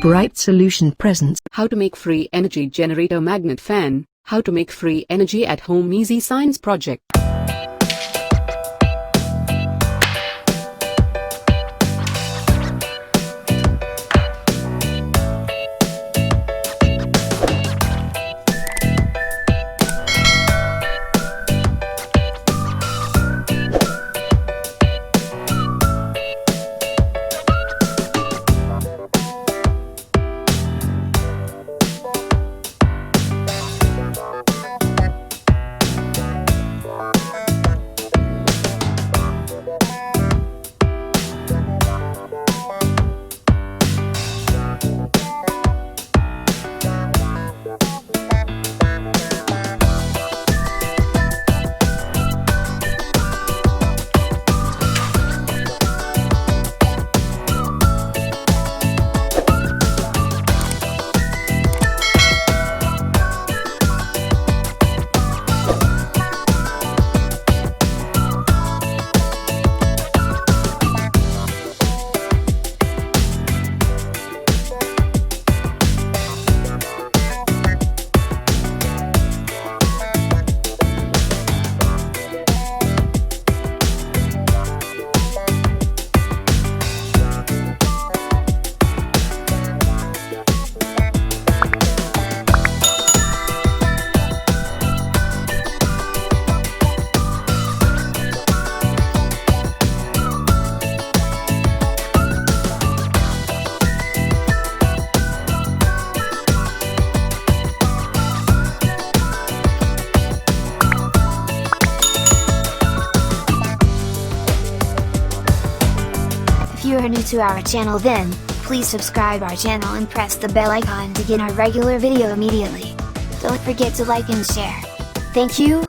Bright Solution presents How to make free energy generator magnet fan. How to make free energy at home easy science project. If you are new to our channel, then please subscribe our channel and press the bell icon to get our regular video immediately. Don't forget to like and share. Thank you.